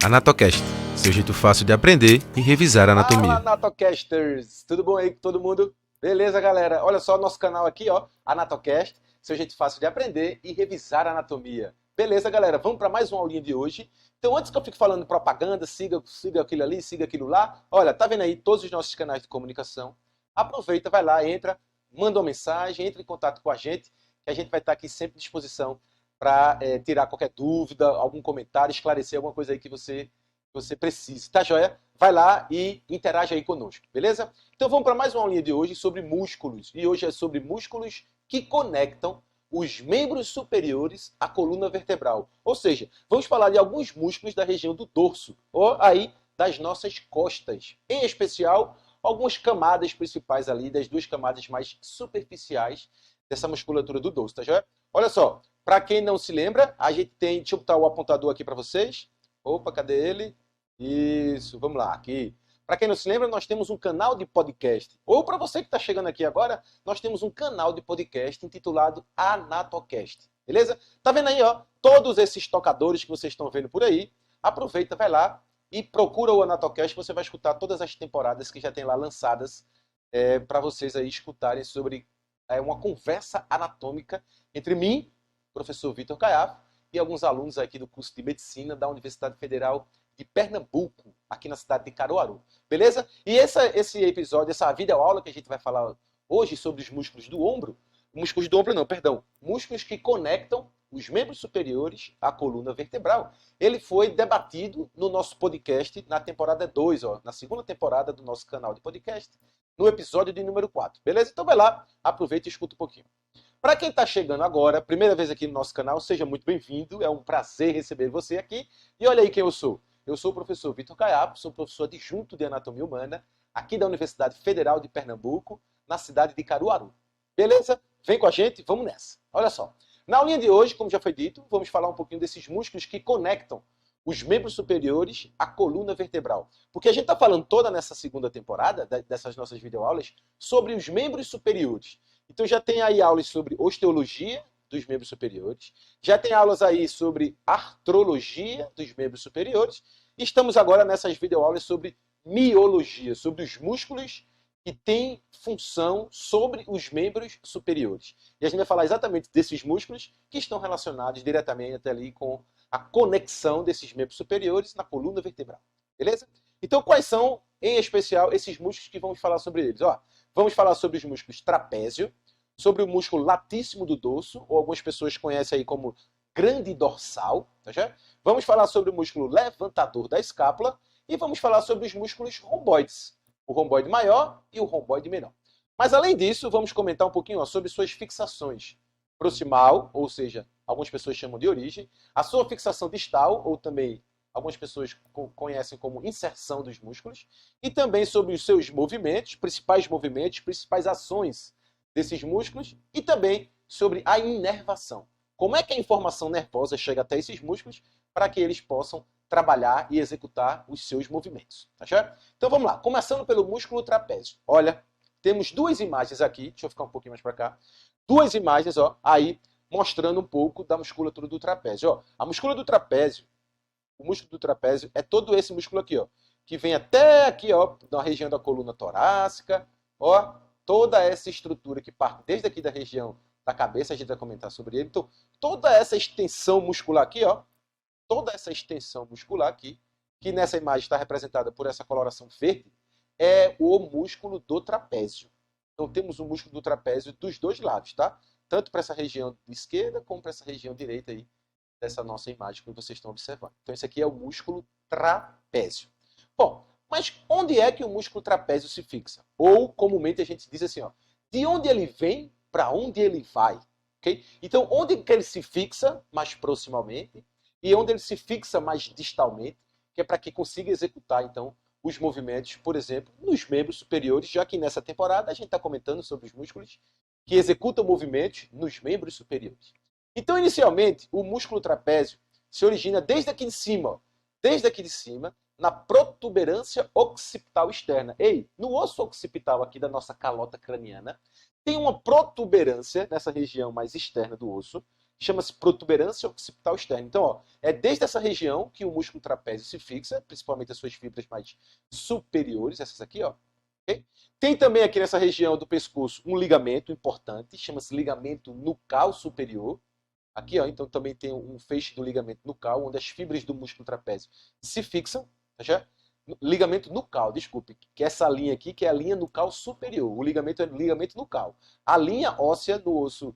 AnatoCast, seu jeito fácil de aprender e revisar a Fala, anatomia. Anatocasters! Tudo bom aí com todo mundo? Beleza, galera? Olha só o nosso canal aqui, ó, Anatocast, seu jeito fácil de aprender e revisar a anatomia. Beleza, galera? Vamos para mais uma aulinha de hoje. Então, antes que eu fique falando propaganda, siga aquilo ali, siga aquilo lá. Olha, tá vendo aí todos os nossos canais de comunicação? Aproveita, vai lá, entra, manda uma mensagem, entre em contato com a gente, que a gente vai estar aqui sempre à disposição para tirar qualquer dúvida, algum comentário, esclarecer alguma coisa aí que você precise, tá joia? Vai lá e interage aí conosco, beleza? Então vamos para mais uma aulinha de hoje sobre músculos. E hoje é sobre músculos que conectam os membros superiores à coluna vertebral. Ou seja, vamos falar de alguns músculos da região do dorso, ou aí das nossas costas. Em especial, algumas camadas principais ali, das duas camadas mais superficiais dessa musculatura do dorso, tá joia? Olha só, para quem não se lembra, a gente tem, deixa eu botar o apontador aqui para vocês. Opa, cadê ele? Isso, vamos lá, aqui. Para quem não se lembra, nós temos um canal de podcast. Ou para você que está chegando aqui agora, nós temos um canal de podcast intitulado Anatocast. Beleza? Tá vendo aí, ó? Todos esses tocadores que vocês estão vendo por aí. Aproveita, vai lá e procura o Anatocast. Você vai escutar todas as temporadas que já tem lá lançadas para vocês aí escutarem sobre uma conversa anatômica entre mim, professor Vitor Caiafo, e alguns alunos aqui do curso de Medicina da Universidade Federal de Pernambuco, aqui na cidade de Caruaru. Beleza? E esse episódio, essa videoaula que a gente vai falar hoje sobre os músculos do ombro, músculos do ombro não, perdão, músculos que conectam os membros superiores à coluna vertebral. Ele foi debatido no nosso podcast na temporada 2, ó, na segunda temporada do nosso canal de podcast, no episódio de número 4. Beleza? Então vai lá, aproveita e escuta um pouquinho. Para quem está chegando agora, primeira vez aqui no nosso canal, seja muito bem-vindo. É um prazer receber você aqui. E olha aí quem eu sou. Eu sou o professor Vitor Caiapo, sou professor adjunto de Anatomia Humana, aqui da Universidade Federal de Pernambuco, na cidade de Caruaru. Beleza? Vem com a gente, vamos nessa. Olha só. Na aulinha de hoje, como já foi dito, vamos falar um pouquinho desses músculos que conectam os membros superiores à coluna vertebral. Porque a gente está falando toda nessa segunda temporada, dessas nossas videoaulas, sobre os membros superiores. Então já tem aí aulas sobre osteologia dos membros superiores, já tem aulas aí sobre artrologia dos membros superiores, e estamos agora nessas videoaulas sobre miologia, sobre os músculos que têm função sobre os membros superiores. E a gente vai falar exatamente desses músculos que estão relacionados diretamente ali com a conexão desses membros superiores na coluna vertebral. Beleza? Então, quais são, em especial, esses músculos que vamos falar sobre eles? Ó, vamos falar sobre os músculos trapézio, sobre o músculo latíssimo do dorso, ou algumas pessoas conhecem aí como grande dorsal. Tá já? Vamos falar sobre o músculo levantador da escápula e vamos falar sobre os músculos romboides, o romboide maior e o romboide menor. Mas além disso, vamos comentar um pouquinho sobre suas fixações. Proximal, ou seja, algumas pessoas chamam de origem, a sua fixação distal, ou também algumas pessoas conhecem como inserção dos músculos, e também sobre os seus movimentos, principais ações desses músculos, e também sobre a inervação. Como é que a informação nervosa chega até esses músculos para que eles possam trabalhar e executar os seus movimentos. Tá certo? Então vamos lá, começando pelo músculo trapézio. Olha, temos duas imagens aqui, deixa eu ficar um pouquinho mais para cá. Duas imagens, ó, aí mostrando um pouco da musculatura do trapézio. Ó, a musculatura do trapézio, o músculo do trapézio é todo esse músculo aqui, ó, que vem até aqui, ó, na região da coluna torácica, ó, toda essa estrutura que parte desde aqui da região da cabeça, a gente vai comentar sobre ele. Então, toda essa extensão muscular aqui, ó, toda essa extensão muscular aqui, que nessa imagem está representada por essa coloração verde, é o músculo do trapézio. Então temos o músculo do trapézio dos dois lados, tá? Tanto para essa região esquerda como para essa região direita aí dessa nossa imagem que vocês estão observando. Então esse aqui é o músculo trapézio. Bom, mas onde é que o músculo trapézio se fixa? Ou comumente a gente diz assim, ó, de onde ele vem para onde ele vai, ok? Então onde que ele se fixa mais proximamente e onde ele se fixa mais distalmente, que é para que consiga executar, então, os movimentos, por exemplo, nos membros superiores, já que nessa temporada a gente está comentando sobre os músculos que executam movimentos nos membros superiores. Então, inicialmente, o músculo trapézio se origina desde aqui de cima, ó, desde aqui de cima, na protuberância occipital externa. Ei, no osso occipital aqui da nossa calota craniana, tem uma protuberância nessa região mais externa do osso, chama-se protuberância occipital externa. Então, ó, é desde essa região que o músculo trapézio se fixa, principalmente as suas fibras mais superiores, essas aqui, ó. Okay? Tem também aqui nessa região do pescoço um ligamento importante, chama-se ligamento nucal superior. Aqui, ó, então também tem um feixe do ligamento nucal, onde as fibras do músculo trapézio se fixam, tá já? Ligamento nucal, desculpe, que é essa linha aqui, que é a linha nucal superior. O ligamento é o ligamento nucal. A linha óssea do osso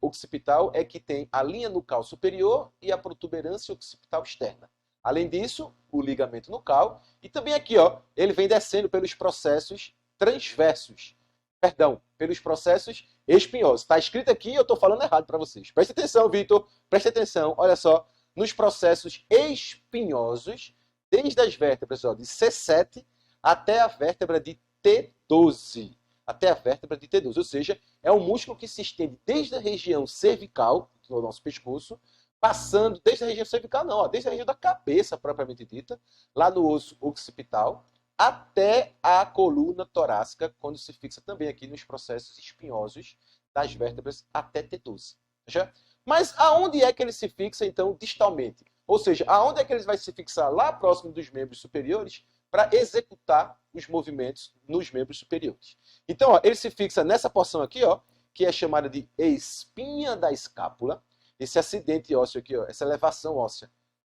occipital é que tem a linha nucal superior e a protuberância occipital externa. Além disso, o ligamento nucal, e também aqui, ó, ele vem descendo pelos processos transversos. Perdão, pelos processos espinhosos. Está escrito aqui e eu estou falando errado para vocês. Preste atenção, Vitor. Preste atenção. Olha só. Nos processos espinhosos, desde as vértebras ó, de C7 até a vértebra de T12. Até a vértebra de T12. Ou seja, é um músculo que se estende desde a região cervical, do nosso pescoço, passando desde a região cervical, não, ó, desde a região da cabeça propriamente dita, lá no osso occipital, até a coluna torácica, quando se fixa também aqui nos processos espinhosos das vértebras até T12. Já? Mas aonde é que ele se fixa, então, distalmente? Ou seja, aonde é que ele vai se fixar lá próximo dos membros superiores para executar os movimentos nos membros superiores? Então, ó, ele se fixa nessa porção aqui, ó, que é chamada de espinha da escápula. Esse acidente ósseo aqui, ó, essa elevação óssea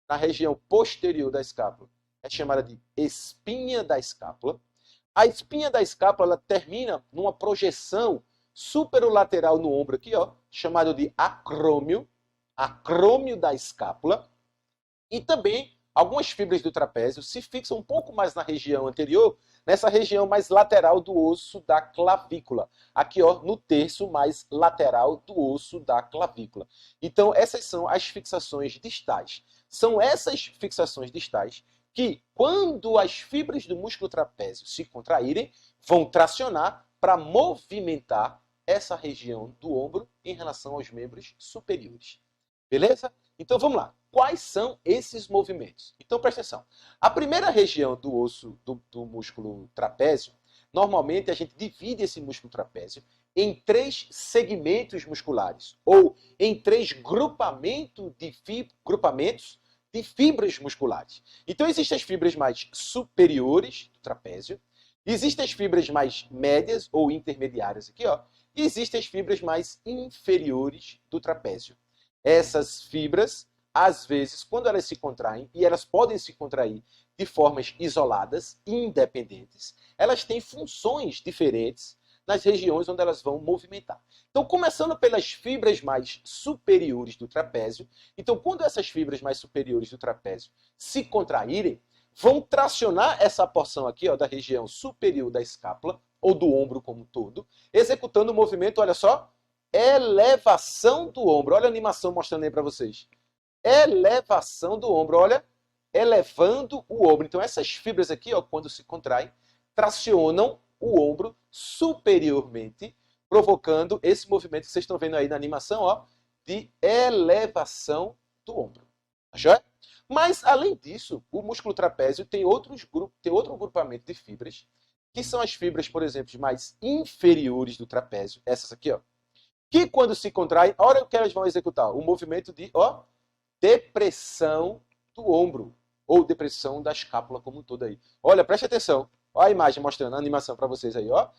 na região posterior da escápula, é chamada de espinha da escápula. A espinha da escápula ela termina numa projeção superolateral no ombro aqui, ó, chamado de acrômio, acrômio da escápula. E também algumas fibras do trapézio se fixam um pouco mais na região anterior, nessa região mais lateral do osso da clavícula. Aqui, ó, no terço mais lateral do osso da clavícula. Então, essas são as fixações distais. São essas fixações distais que, quando as fibras do músculo trapézio se contraírem, vão tracionar para movimentar essa região do ombro em relação aos membros superiores. Beleza? Então vamos lá. Quais são esses movimentos? Então presta atenção. A primeira região do osso do músculo trapézio, normalmente a gente divide esse músculo trapézio em 3 segmentos musculares, ou em 3 grupamentos de fibras musculares. Então existem as fibras mais superiores do trapézio, existem as fibras mais médias ou intermediárias aqui, ó, e existem as fibras mais inferiores do trapézio. Essas fibras, às vezes, quando elas se contraem, e elas podem se contrair de formas isoladas, independentes, elas têm funções diferentes nas regiões onde elas vão movimentar. Então, começando pelas fibras mais superiores do trapézio, então, quando essas fibras mais superiores do trapézio se contraírem, vão tracionar essa porção aqui, ó, da região superior da escápula, ou do ombro como um todo, executando o movimento, olha só, elevação do ombro. Olha a animação mostrando aí para vocês. Elevação do ombro, olha, elevando o ombro. Então, essas fibras aqui, ó, quando se contraem, tracionam o ombro superiormente, provocando esse movimento que vocês estão vendo aí na animação, ó, de elevação do ombro. Tá joia? Mas, além disso, o músculo trapézio tem outro grupamento de fibras, que são as fibras, por exemplo, mais inferiores do trapézio, essas aqui, ó, que quando se contraem, olha o que elas vão executar, o movimento de, ó, depressão do ombro, ou depressão da escápula como um todo aí. Olha, preste atenção, olha a imagem mostrando a animação para vocês aí, ó.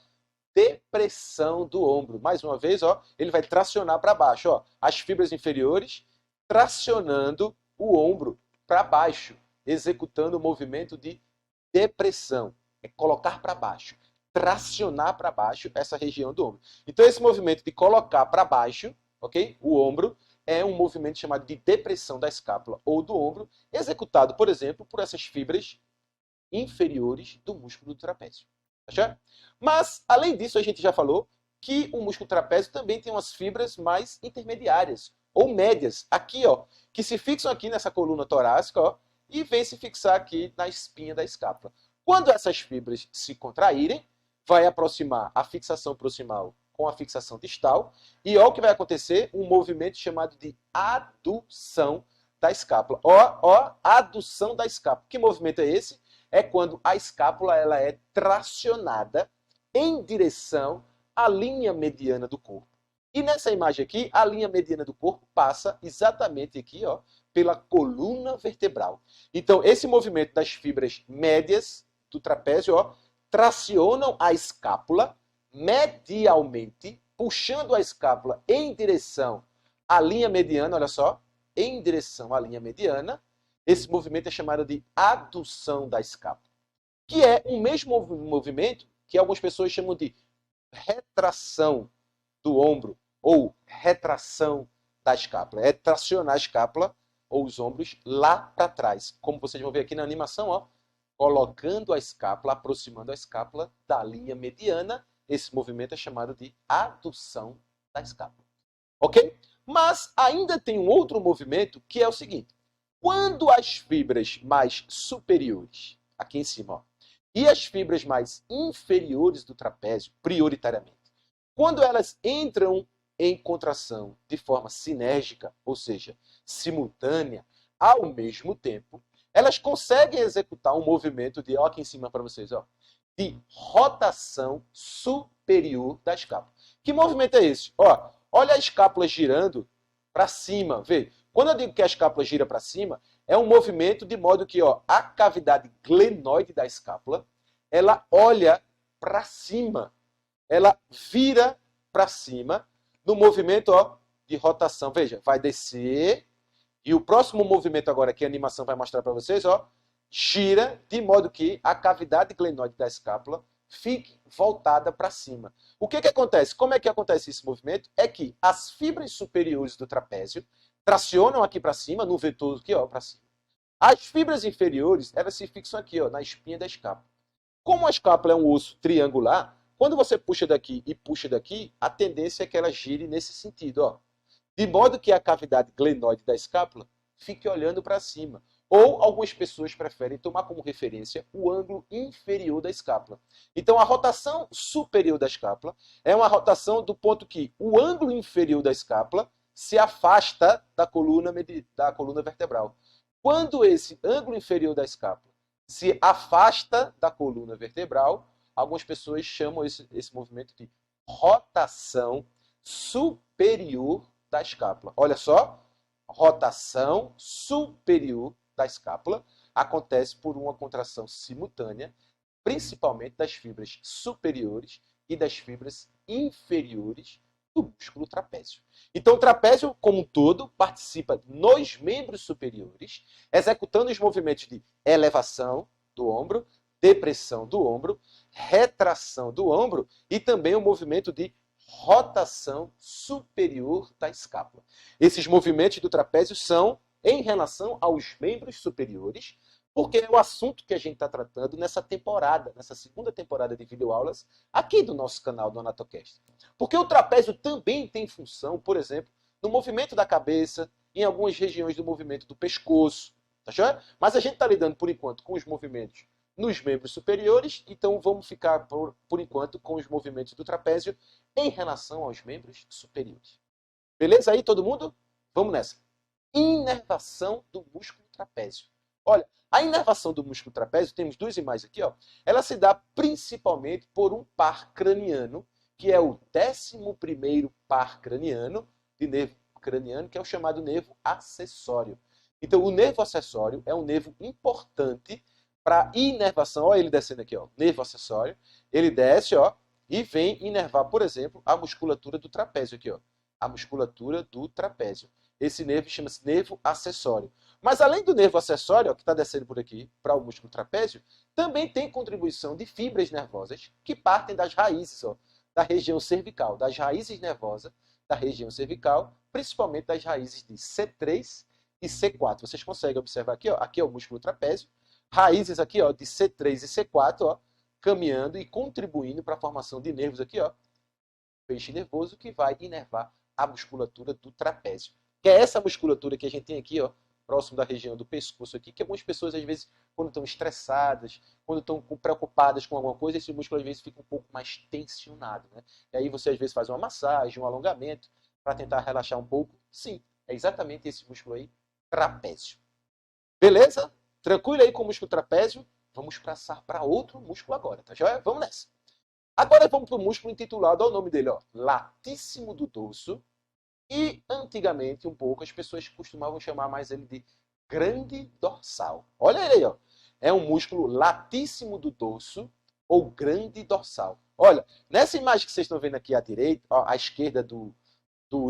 Depressão do ombro. Mais uma vez, ó, ele vai tracionar para baixo, ó, as fibras inferiores tracionando o ombro para baixo, executando o movimento de depressão, é colocar para baixo, tracionar para baixo essa região do ombro. Então esse movimento de colocar para baixo, ok, o ombro, é um movimento chamado de depressão da escápula ou do ombro, executado, por exemplo, por essas fibras inferiores do músculo do trapézio. Tá? Mas, além disso, a gente já falou que o músculo trapézio também tem umas fibras mais intermediárias, ou médias, aqui, ó, que se fixam aqui nessa coluna torácica, ó, e vem se fixar aqui na espinha da escápula. Quando essas fibras se contraírem, vai aproximar a fixação proximal com a fixação distal, e olha o que vai acontecer, um movimento chamado de adução da escápula. Ó, adução da escápula. Que movimento é esse? É quando a escápula ela é tracionada em direção à linha mediana do corpo. E nessa imagem aqui, a linha mediana do corpo passa exatamente aqui, ó, pela coluna vertebral. Então, esse movimento das fibras médias do trapézio, ó, tracionam a escápula medialmente, puxando a escápula em direção à linha mediana, olha só, em direção à linha mediana. Esse movimento é chamado de adução da escápula, que é o mesmo movimento que algumas pessoas chamam de retração do ombro ou retração da escápula. É tracionar a escápula ou os ombros lá para trás. Como vocês vão ver aqui na animação, ó, colocando a escápula, aproximando a escápula da linha mediana. Esse movimento é chamado de adução da escápula. Ok? Mas ainda tem um outro movimento que é o seguinte. Quando as fibras mais superiores, aqui em cima, ó, e as fibras mais inferiores do trapézio, prioritariamente, quando elas entram em contração de forma sinérgica, ou seja, simultânea, ao mesmo tempo, elas conseguem executar um movimento de, ó, aqui em cima para vocês, ó, de rotação superior da escápula. Que movimento é esse? Ó, olha a escápula girando para cima, vê? Quando eu digo que a escápula gira para cima, é um movimento de modo que, ó, a cavidade glenoide da escápula, ela olha para cima, ela vira para cima no movimento, ó, de rotação. Veja, vai descer e o próximo movimento agora que a animação vai mostrar para vocês, ó, gira de modo que a cavidade glenoide da escápula fique voltada para cima. O que acontece? Como é que acontece esse movimento? É que as fibras superiores do trapézio tracionam aqui para cima, no vetor aqui, ó, para cima. As fibras inferiores, elas se fixam aqui, ó, na espinha da escápula. Como a escápula é um osso triangular, quando você puxa daqui e puxa daqui, a tendência é que ela gire nesse sentido, ó. De modo que a cavidade glenoide da escápula fique olhando para cima. Ou algumas pessoas preferem tomar como referência o ângulo inferior da escápula. Então, a rotação superior da escápula é uma rotação do ponto que o ângulo inferior da escápula se afasta da coluna vertebral. Quando esse ângulo inferior da escápula se afasta da coluna vertebral, algumas pessoas chamam esse movimento de rotação superior da escápula. Olha só, rotação superior da escápula acontece por uma contração simultânea, principalmente das fibras superiores e das fibras inferiores do músculo trapézio. Então, o trapézio, como um todo, participa nos membros superiores, executando os movimentos de elevação do ombro, depressão do ombro, retração do ombro e também o movimento de rotação superior da escápula. Esses movimentos do trapézio são em relação aos membros superiores, porque é o assunto que a gente está tratando nessa temporada, nessa segunda temporada de videoaulas aqui do nosso canal do AnatoCast. Porque o trapézio também tem função, por exemplo, no movimento da cabeça, em algumas regiões do movimento do pescoço, tá certo? Mas a gente está lidando, por enquanto, com os movimentos nos membros superiores, então vamos ficar, por enquanto, com os movimentos do trapézio em relação aos membros superiores. Beleza aí, todo mundo? Vamos nessa. Inervação do músculo trapézio. Olha, a inervação do músculo trapézio, temos duas imagens aqui, ó, ela se dá principalmente por um par craniano, que é o 11º par craniano, de nervo craniano, que é o chamado nervo acessório. Então, o nervo acessório é um nervo importante para inervação. Olha ele descendo aqui, ó, nervo acessório. Ele desce, ó, e vem inervar, por exemplo, a musculatura do trapézio aqui, ó, a musculatura do trapézio. Esse nervo chama-se nervo acessório. Mas além do nervo acessório, ó, que está descendo por aqui para o músculo trapézio, também tem contribuição de fibras nervosas que partem das raízes, ó, da região cervical, das raízes nervosas da região cervical, principalmente das raízes de C3 e C4. Vocês conseguem observar aqui, ó, aqui é o músculo trapézio, raízes aqui, ó, de C3 e C4, ó, caminhando e contribuindo para a formação de nervos aqui, ó, feixe nervoso que vai inervar a musculatura do trapézio. Que é essa musculatura que a gente tem aqui, ó, próximo da região do pescoço aqui, que algumas pessoas, às vezes, quando estão estressadas, quando estão preocupadas com alguma coisa, esse músculo, às vezes, fica um pouco mais tensionado, né? E aí você, às vezes, faz uma massagem, um alongamento, para tentar relaxar um pouco. Sim, é exatamente esse músculo aí, trapézio. Beleza? Tranquilo aí com o músculo trapézio? Vamos passar para outro músculo agora, tá joia? Vamos nessa. Agora vamos para o músculo intitulado, olha o nome dele, ó, latíssimo do dorso. E antigamente, um pouco, as pessoas costumavam chamar mais ele de grande dorsal. Olha ele aí, ó. É um músculo latíssimo do dorso ou grande dorsal. Olha, nessa imagem que vocês estão vendo aqui à direita, ó, à esquerda do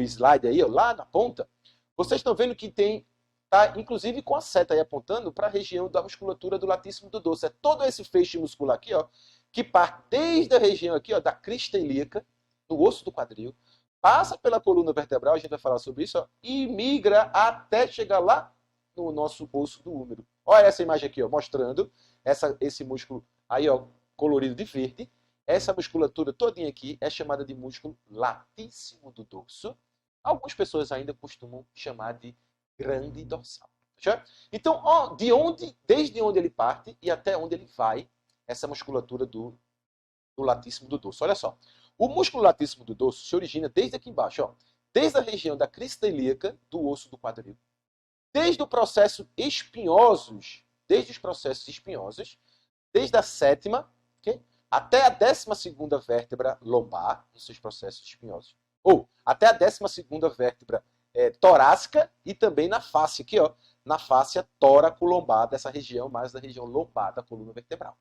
slide aí, ó, lá na ponta, vocês estão vendo que tem, tá, inclusive com a seta aí apontando para a região da musculatura do latíssimo do dorso. É todo esse feixe muscular aqui, ó, que parte desde a região aqui, ó, da crista ilíaca, no osso do quadril, passa pela coluna vertebral, a gente vai falar sobre isso, ó, e migra até chegar lá no nosso osso do úmero. Olha essa imagem aqui, ó, mostrando esse músculo aí, ó, colorido de verde. Essa musculatura todinha aqui é chamada de músculo latíssimo do dorso. Algumas pessoas ainda costumam chamar de grande dorsal. Certo? Então, ó, desde onde ele parte e até onde ele vai, essa musculatura do latíssimo do dorso. Olha só. O músculo latíssimo do dorso se origina desde aqui embaixo, ó, desde a região da crista ilíaca do osso do quadril, desde o processo espinhosos, desde os processos espinhosos, desde a sétima, okay, até a 12ª vértebra lombar, nos seus processos espinhosos, ou até a 12ª vértebra torácica e também na face aqui, ó, na fáscia tóraco-lombar, dessa região, mais da região lombar da coluna vertebral.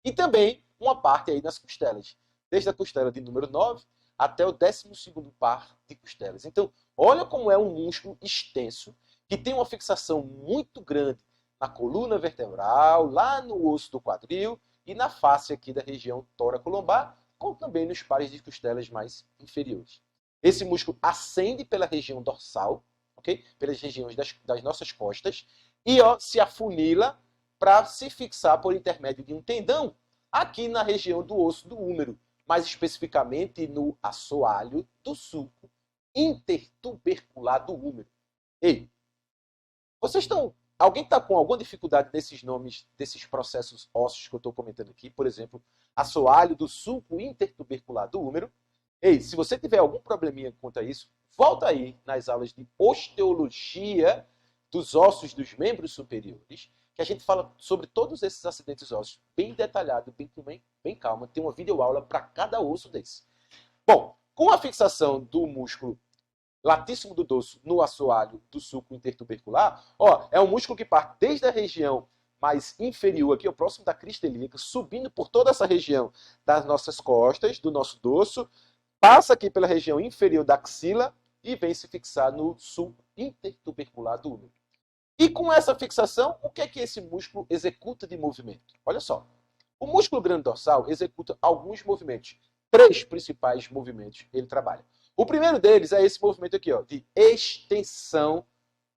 E também uma parte aí nas costelas, desde a costela de número 9 até o 12º par de costelas. Então, olha como é um músculo extenso, que tem uma fixação muito grande na coluna vertebral, lá no osso do quadril e na face aqui da região tóraco-lombar, como também nos pares de costelas mais inferiores. Esse músculo ascende pela região dorsal, okay? Pelas regiões das nossas costas, e ó, se afunila para se fixar por intermédio de um tendão aqui na região do osso do úmero, mais especificamente no assoalho do sulco intertubercular do úmero. Ei, vocês estão... Alguém está com alguma dificuldade nesses nomes, desses processos ósseos que eu estou comentando aqui? Por exemplo, assoalho do sulco intertubercular do úmero. Ei, se você tiver algum probleminha quanto a isso, volta aí nas aulas de osteologia dos ossos dos membros superiores, que a gente fala sobre todos esses acidentes ósseos, bem detalhado, bem calma. Tem uma videoaula para cada osso desse. Bom, com a fixação do músculo latíssimo do dorso no assoalho do sulco intertubercular, ó, é um músculo que parte desde a região mais inferior, aqui, ó, próximo da crista ilíaca, subindo por toda essa região das nossas costas, do nosso dorso, passa aqui pela região inferior da axila e vem se fixar no sulco intertubercular do úmero. E com essa fixação, o que é que esse músculo executa de movimento? Olha só. O músculo grande dorsal executa alguns movimentos. 3 principais movimentos ele trabalha. O primeiro deles é esse movimento aqui, ó, de extensão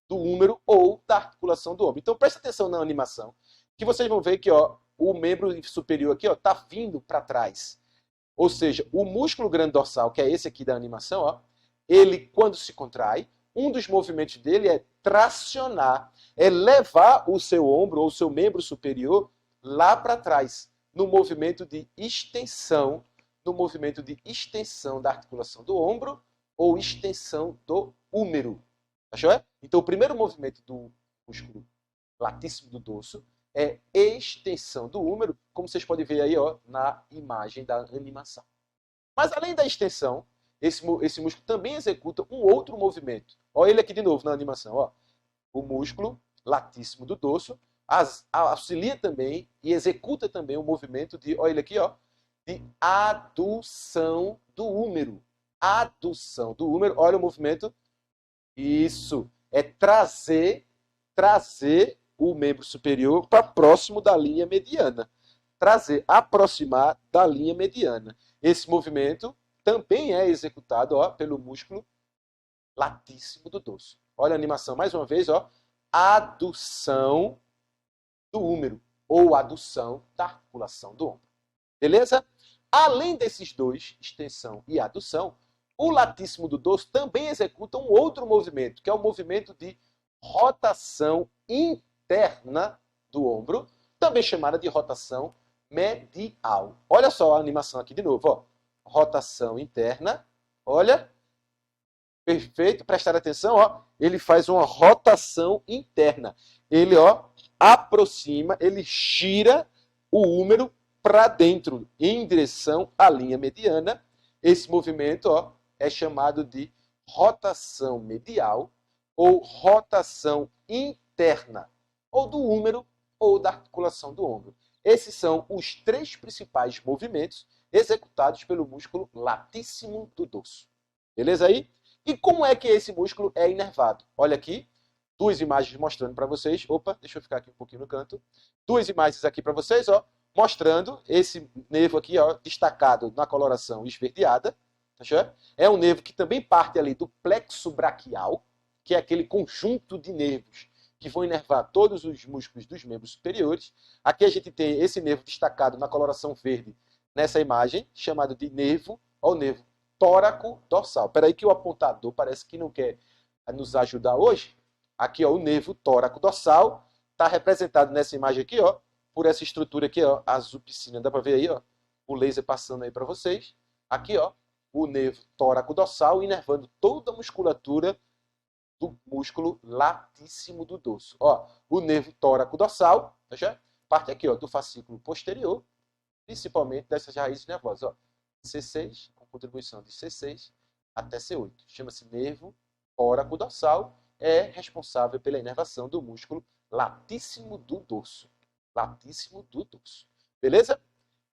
do úmero ou da articulação do ombro. Então presta atenção na animação, que vocês vão ver que, ó, o membro superior aqui está vindo para trás. Ou seja, o músculo grande dorsal, que é esse aqui da animação, ó, ele, quando se contrai, um dos movimentos dele é tracionar, é levar o seu ombro ou o seu membro superior lá para trás, no movimento de extensão, da articulação do ombro ou extensão do úmero. Achou? Então, o primeiro movimento do músculo latíssimo do dorso é extensão do úmero, como vocês podem ver aí, ó, na imagem da animação. Mas, além da extensão, esse músculo também executa um outro movimento. Olha ele aqui de novo na animação. Ó. O músculo latíssimo do dorso auxilia também e executa também o movimento de, olha ele aqui, ó, de adução do úmero. Adução do úmero. Olha o movimento. Isso. É trazer o membro superior para próximo da linha mediana. Aproximar da linha mediana. Esse movimento também é executado, ó, pelo músculo latíssimo do dorso. Olha a animação mais uma vez, ó. Adução do úmero ou adução da articulação do ombro. Beleza? Além desses dois, extensão e adução, o latíssimo do dorso também executa um outro movimento, que é o movimento de rotação interna do ombro, também chamada de rotação medial. Olha só a animação aqui de novo, ó. Rotação interna, olha, perfeito, prestar atenção, ó, ele faz uma rotação interna. Ele, ó, aproxima, ele gira o úmero para dentro, em direção à linha mediana. Esse movimento, ó, é chamado de rotação medial ou rotação interna, ou do húmero ou da articulação do ombro. Esses são os três principais movimentos executados pelo músculo latíssimo do dorso. Beleza aí? E como é que esse músculo é inervado? Olha aqui, duas imagens mostrando para vocês. Opa, deixa eu ficar aqui um pouquinho no canto. Duas imagens aqui para vocês, ó, mostrando esse nervo aqui, ó, destacado na coloração esverdeada. Tá? É um nervo que também parte ali do plexo braquial, que é aquele conjunto de nervos que vão inervar todos os músculos dos membros superiores. Aqui a gente tem esse nervo destacado na coloração verde nessa imagem, chamado de nervo, ó, o nervo tóraco-dorsal. Espera aí que o apontador parece que não quer nos ajudar hoje. Aqui, ó, o nervo tóraco-dorsal está representado nessa imagem aqui, ó, por essa estrutura aqui, ó, azul piscina. Dá para ver aí, ó, o laser passando aí para vocês. Aqui, ó, o nervo tóraco-dorsal inervando toda a musculatura do músculo latíssimo do dorso. Ó, o nervo tóraco-dorsal, tá? Parte aqui, ó, do fascículo posterior, principalmente dessas raízes nervosas, ó. C6, com contribuição de C6 até C8. Chama-se nervo tóraco-dorsal, é responsável pela inervação do músculo latíssimo do dorso. Latíssimo do dorso. Beleza?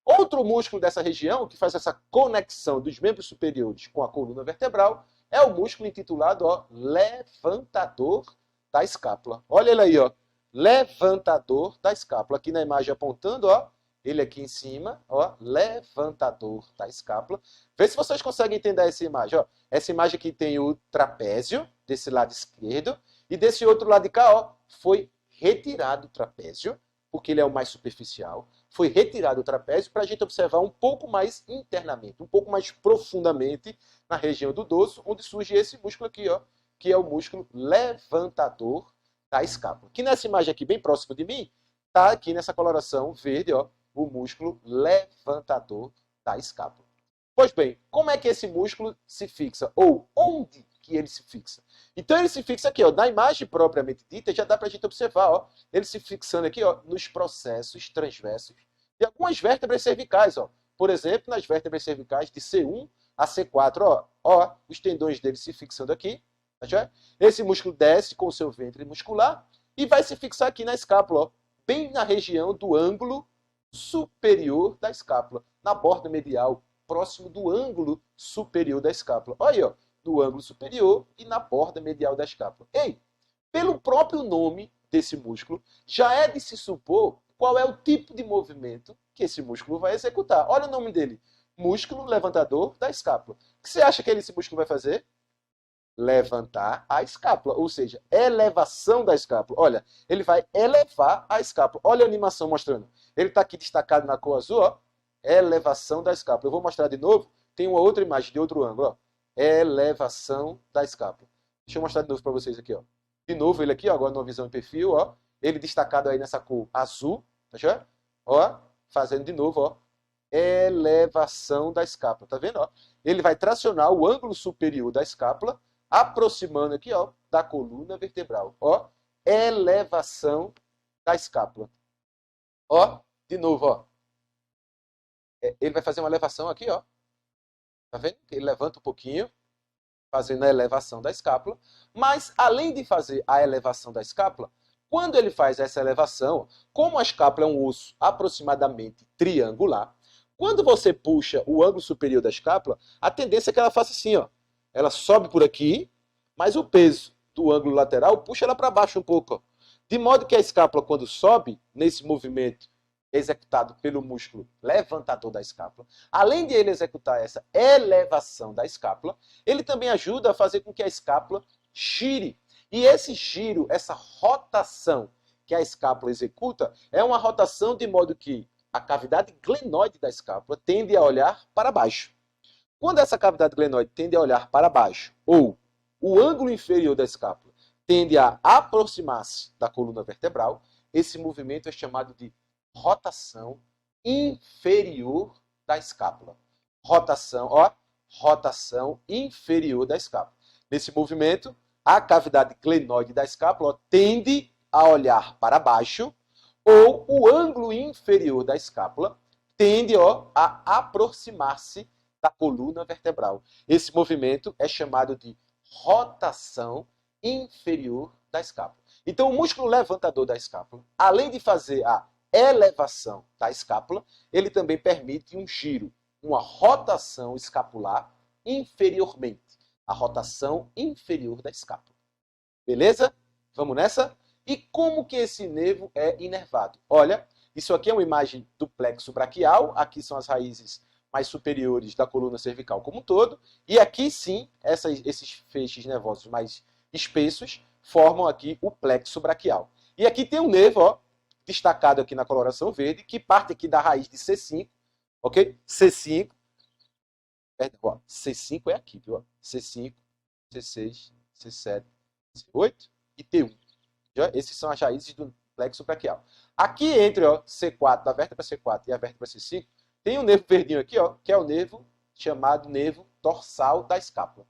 Outro músculo dessa região, que faz essa conexão dos membros superiores com a coluna vertebral, é o músculo intitulado, ó, levantador da escápula. Olha ele aí, ó. Levantador da escápula. Aqui na imagem apontando, ó, ele aqui em cima, ó, levantador da escápula. Vê se vocês conseguem entender essa imagem, ó. Essa imagem aqui tem o trapézio, desse lado esquerdo, e desse outro lado de cá, ó, foi retirado o trapézio, porque ele é o mais superficial. Foi retirado o trapézio para a gente observar um pouco mais internamente, um pouco mais profundamente na região do dorso, onde surge esse músculo aqui, ó, que é o músculo levantador da escápula. Que nessa imagem aqui, bem próximo de mim, está aqui nessa coloração verde, ó, o músculo levantador da escápula. Pois bem, como é que esse músculo se fixa? Ou onde que ele se fixa? Então ele se fixa aqui, ó, na imagem propriamente dita, já dá para a gente observar, ó, ele se fixando aqui, ó, nos processos transversos de algumas vértebras cervicais, ó. Por exemplo, nas vértebras cervicais de C1 a C4, ó, os tendões dele se fixando aqui. Tá? Esse músculo desce com o seu ventre muscular e vai se fixar aqui na escápula, ó, bem na região do ângulo superior da escápula, na borda medial, próximo do ângulo superior da escápula. Olha aí, ó, no ângulo superior e na borda medial da escápula. Ei, pelo próprio nome desse músculo, já é de se supor qual é o tipo de movimento que esse músculo vai executar. Olha o nome dele, músculo levantador da escápula. O que você acha que esse músculo vai fazer? Levantar a escápula, ou seja, elevação da escápula. Olha, ele vai elevar a escápula. Olha a animação mostrando. Ele está aqui destacado na cor azul, ó, elevação da escápula. Eu vou mostrar de novo, tem uma outra imagem de outro ângulo, ó, elevação da escápula. Deixa eu mostrar de novo para vocês aqui, ó. De novo ele aqui, ó, agora numa visão em perfil, ó, ele destacado aí nessa cor azul, tá vendo? Ó, fazendo de novo, ó, elevação da escápula, tá vendo, ó? Ele vai tracionar o ângulo superior da escápula, aproximando aqui, ó, da coluna vertebral, ó, elevação da escápula. Ó, de novo, ó. Ele vai fazer uma elevação aqui, ó. Tá vendo? Ele levanta um pouquinho, fazendo a elevação da escápula. Mas, além de fazer a elevação da escápula, quando ele faz essa elevação, como a escápula é um osso aproximadamente triangular, quando você puxa o ângulo superior da escápula, a tendência é que ela faça assim, ó. Ela sobe por aqui, mas o peso do ângulo lateral puxa ela para baixo um pouco, ó. De modo que a escápula, quando sobe, nesse movimento executado pelo músculo levantador da escápula, além de ele executar essa elevação da escápula, ele também ajuda a fazer com que a escápula gire. E esse giro, essa rotação que a escápula executa, é uma rotação de modo que a cavidade glenoide da escápula tende a olhar para baixo. Quando essa cavidade glenoide tende a olhar para baixo, ou o ângulo inferior da escápula tende a aproximar-se da coluna vertebral, esse movimento é chamado de rotação inferior da escápula. Rotação, ó, rotação inferior da escápula. Nesse movimento, a cavidade glenoide da escápula, ó, tende a olhar para baixo, ou o ângulo inferior da escápula tende, ó, a aproximar-se da coluna vertebral. Esse movimento é chamado de rotação inferior da escápula. Então, o músculo levantador da escápula, além de fazer a elevação da escápula, ele também permite um giro, uma rotação escapular inferiormente. A rotação inferior da escápula. Beleza? Vamos nessa? E como que esse nervo é inervado? Olha, isso aqui é uma imagem do plexo braquial, aqui são as raízes mais superiores da coluna cervical como um todo, e aqui sim, esses feixes nervosos mais espessos formam aqui o plexo braquial. E aqui tem um nervo, ó, destacado aqui na coloração verde, que parte aqui da raiz de C5, ok? C5, perdão, ó, C5 é aqui, viu? C5, C6, C7, C8 e T1. Esses são as raízes do plexo braquial. Aqui entre, ó, C4, da vértebra C4 e a vértebra C5, tem um nervo verdinho aqui, ó, que é o nervo chamado nervo dorsal da escápula,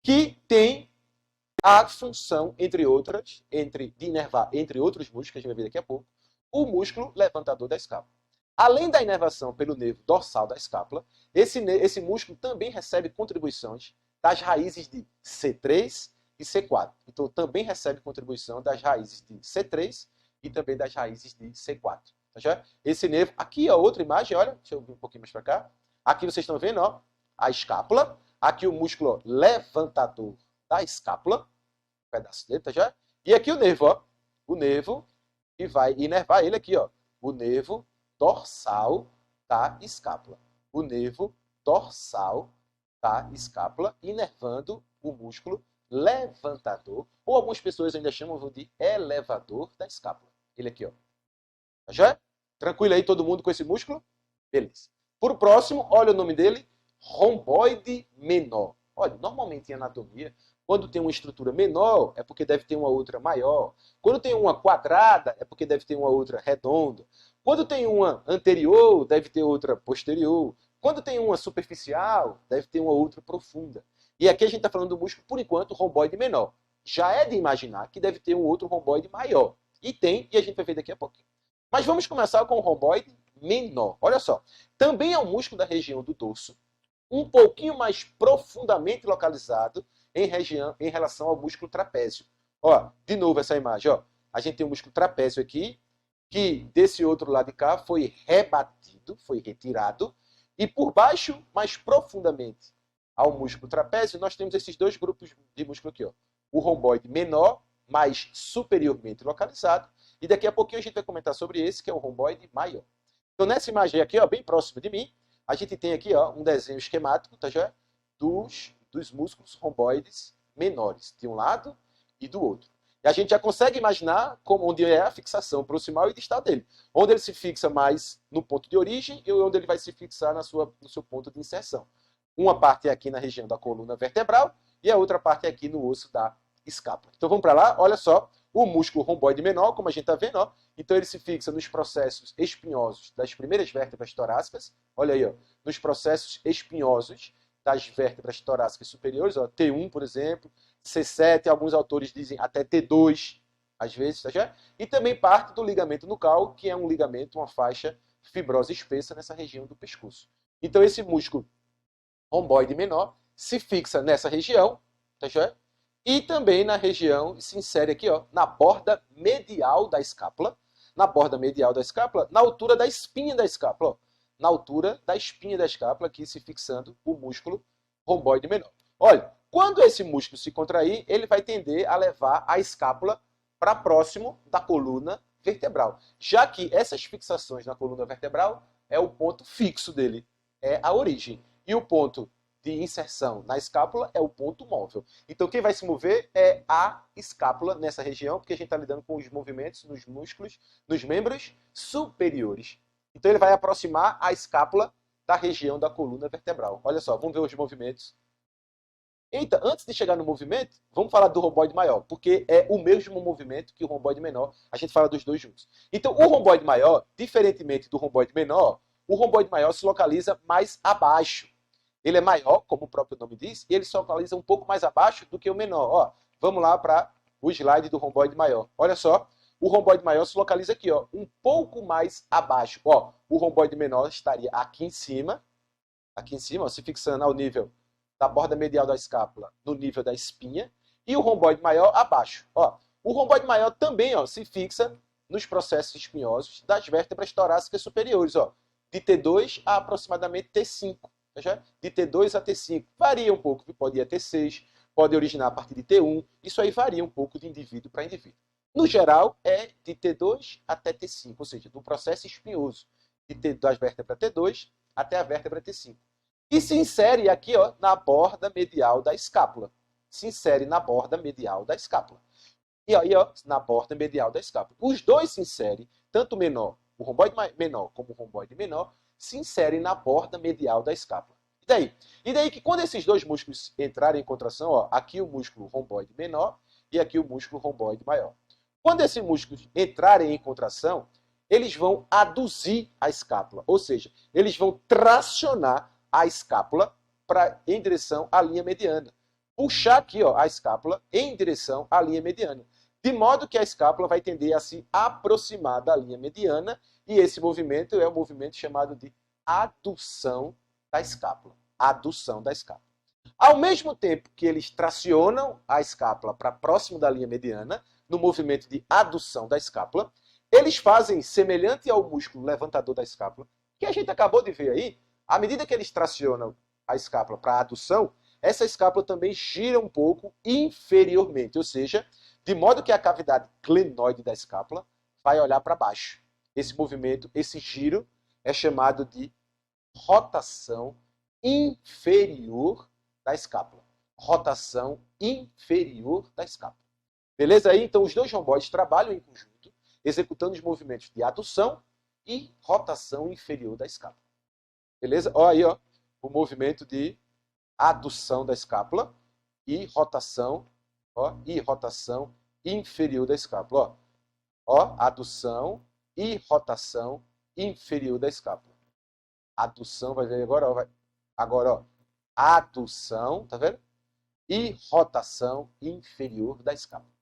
que tem a função, entre outras, de inervar, entre outros músculos, que a gente vai ver daqui a pouco, o músculo levantador da escápula. Além da inervação pelo nervo dorsal da escápula, esse músculo também recebe contribuições das raízes de C3 e C4. Então, também recebe contribuição das raízes de C3 e também das raízes de C4. Tá? Esse nervo, aqui a outra imagem, olha, deixa eu vir um pouquinho mais para cá. Aqui vocês estão vendo, ó, a escápula. Aqui o músculo levantador da escápula, um pedaço dele, tá já? E aqui o nervo, ó, o nervo que vai inervar ele aqui, ó, o nervo dorsal da escápula. O nervo dorsal da escápula, inervando o músculo levantador, ou algumas pessoas ainda chamam de elevador da escápula. Ele aqui, ó. Tá já? Tranquilo aí todo mundo com esse músculo? Beleza. Por próximo, olha o nome dele, romboide menor. Olha, normalmente em anatomia, quando tem uma estrutura menor, é porque deve ter uma outra maior. Quando tem uma quadrada, é porque deve ter uma outra redonda. Quando tem uma anterior, deve ter outra posterior. Quando tem uma superficial, deve ter uma outra profunda. E aqui a gente está falando do músculo, por enquanto, romboide menor. Já é de imaginar que deve ter um outro romboide maior. E tem, e a gente vai ver daqui a pouquinho. Mas vamos começar com o romboide menor. Olha só, também é um músculo da região do dorso, um pouquinho mais profundamente localizado em relação ao músculo trapézio. Ó, de novo essa imagem, ó. A gente tem o músculo trapézio aqui, que desse outro lado de cá foi rebatido, foi retirado, e por baixo, mais profundamente ao músculo trapézio, nós temos esses dois grupos de músculo aqui, ó. O romboide menor, mais superiormente localizado, e daqui a pouquinho a gente vai comentar sobre esse, que é o romboide maior. Então, nessa imagem aqui, ó, bem próximo de mim, a gente tem aqui, ó, um desenho esquemático, tá, já? Dos músculos romboides menores, de um lado e do outro. E a gente já consegue imaginar onde é a fixação proximal e distal dele. Onde ele se fixa mais no ponto de origem e onde ele vai se fixar no seu ponto de inserção. Uma parte é aqui na região da coluna vertebral e a outra parte é aqui no osso da escápula. Então vamos para lá, olha só, o músculo romboide menor, como a gente está vendo, ó, então ele se fixa nos processos espinhosos das primeiras vértebras torácicas, olha aí, ó, nos processos espinhosos das vértebras torácicas superiores, ó, T1, por exemplo, C7, alguns autores dizem até T2, às vezes, tá já? E também parte do ligamento nucal, que é um ligamento, uma faixa fibrosa espessa nessa região do pescoço. Então esse músculo romboide menor se fixa nessa região, tá já? E também na região, se insere aqui, ó, na borda medial da escápula, na altura da espinha da escápula, ó, na altura da espinha da escápula, aqui se fixando o músculo romboide menor. Olha, quando esse músculo se contrair, ele vai tender a levar a escápula para próximo da coluna vertebral, já que essas fixações na coluna vertebral é o ponto fixo dele, é a origem. E o ponto de inserção na escápula é o ponto móvel. Então, quem vai se mover é a escápula nessa região, porque a gente está lidando com os movimentos nos músculos, nos membros superiores. Então, ele vai aproximar a escápula da região da coluna vertebral. Olha só, vamos ver os movimentos. Eita, antes de chegar no movimento, vamos falar do romboide maior, porque é o mesmo movimento que o romboide menor, a gente fala dos dois juntos. Então, o romboide maior, diferentemente do romboide menor, o romboide maior se localiza mais abaixo. Ele é maior, como o próprio nome diz, e ele se localiza um pouco mais abaixo do que o menor. Ó, vamos lá para o slide do romboide maior. Olha só, O romboide maior se localiza aqui, ó, um pouco mais abaixo. Ó, o romboide menor estaria aqui em cima, ó, se fixando ao nível da borda medial da escápula, no nível da espinha, e o romboide maior abaixo. Ó, o romboide maior também, ó, se fixa nos processos espinhosos das vértebras torácicas superiores, ó, de T2 a aproximadamente T5, tá? De T2 a T5. Varia um pouco, pode ir a T6, pode originar a partir de T1, isso aí varia um pouco de indivíduo para indivíduo. No geral, é de T2 até T5, ou seja, do processo espinhoso, das vértebras T2 até a vértebra T5. E se insere aqui, ó, na borda medial da escápula. Se insere na borda medial da escápula. E aí, ó, na borda medial da escápula. Os dois se inserem, tanto o menor, o romboide menor como o romboide menor, se inserem na borda medial da escápula. E daí? E daí que quando esses dois músculos entrarem em contração, ó, aqui o músculo romboide menor e aqui o músculo romboide maior. Quando esses músculos entrarem em contração, eles vão aduzir a escápula, ou seja, eles vão tracionar a escápula em direção à linha mediana. Puxar aqui, ó, a escápula em direção à linha mediana. De modo que a escápula vai tender a se aproximar da linha mediana, e esse movimento é um movimento chamado de adução da escápula. Adução da escápula. Ao mesmo tempo que eles tracionam a escápula para próximo da linha mediana, no movimento de adução da escápula, eles fazem, semelhante ao músculo levantador da escápula, que a gente acabou de ver aí, à medida que eles tracionam a escápula para a adução, essa escápula também gira um pouco inferiormente, ou seja, de modo que a cavidade glenoide da escápula vai olhar para baixo. Esse movimento, esse giro, é chamado de rotação inferior da escápula. Rotação inferior da escápula. Beleza aí? Então, os dois romboides trabalham em conjunto, executando os movimentos de adução e rotação inferior da escápula. Beleza? Olha aí, ó, o movimento de adução da escápula e rotação inferior da escápula. Ó, adução e rotação inferior da escápula. Adução, vai ver agora, ó, agora, ó, adução, tá vendo? E rotação inferior da escápula.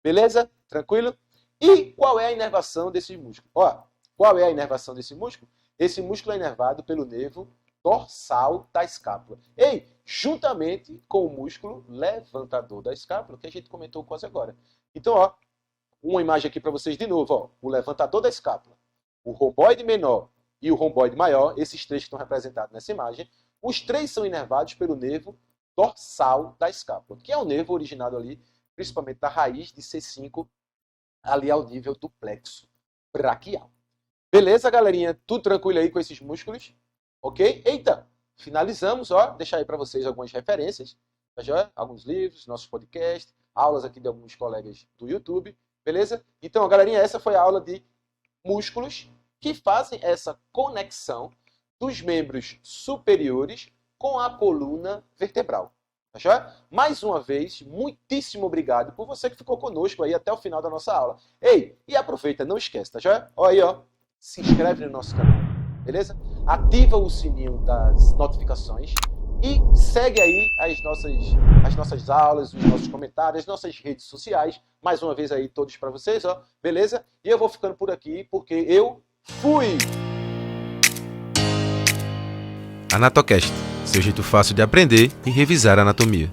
Beleza? Tranquilo? E qual é a inervação desse músculo? Ó, qual é a inervação desse músculo? Esse músculo é inervado pelo nervo dorsal da escápula. Ei, juntamente com o músculo levantador da escápula, que a gente comentou quase agora. Então, ó, uma imagem aqui para vocês de novo, ó, o levantador da escápula, o romboide menor e o romboide maior, esses três que estão representados nessa imagem, os três são inervados pelo nervo dorsal da escápula, que é um nervo originado ali, principalmente da raiz de C5, ali ao nível do plexo braquial. Beleza, galerinha? Tudo tranquilo aí com esses músculos? Ok? Eita! Finalizamos, ó. Deixar aí para vocês algumas referências, tá joia? Alguns livros, nossos podcasts, aulas aqui de alguns colegas do YouTube, beleza? Então, galerinha, essa foi a aula de músculos que fazem essa conexão dos membros superiores com a coluna vertebral. Tá joia? Mais uma vez, muitíssimo obrigado por você que ficou conosco aí até o final da nossa aula. Ei, e aproveita, não esquece, tá joia? Olha aí, ó. Se inscreve no nosso canal, beleza? Ativa o sininho das notificações e segue aí as nossas aulas, os nossos comentários, as nossas redes sociais. Mais uma vez aí, todos para vocês, ó, beleza? E eu vou ficando por aqui porque eu fui! Anatocast, seu jeito fácil de aprender e revisar a anatomia.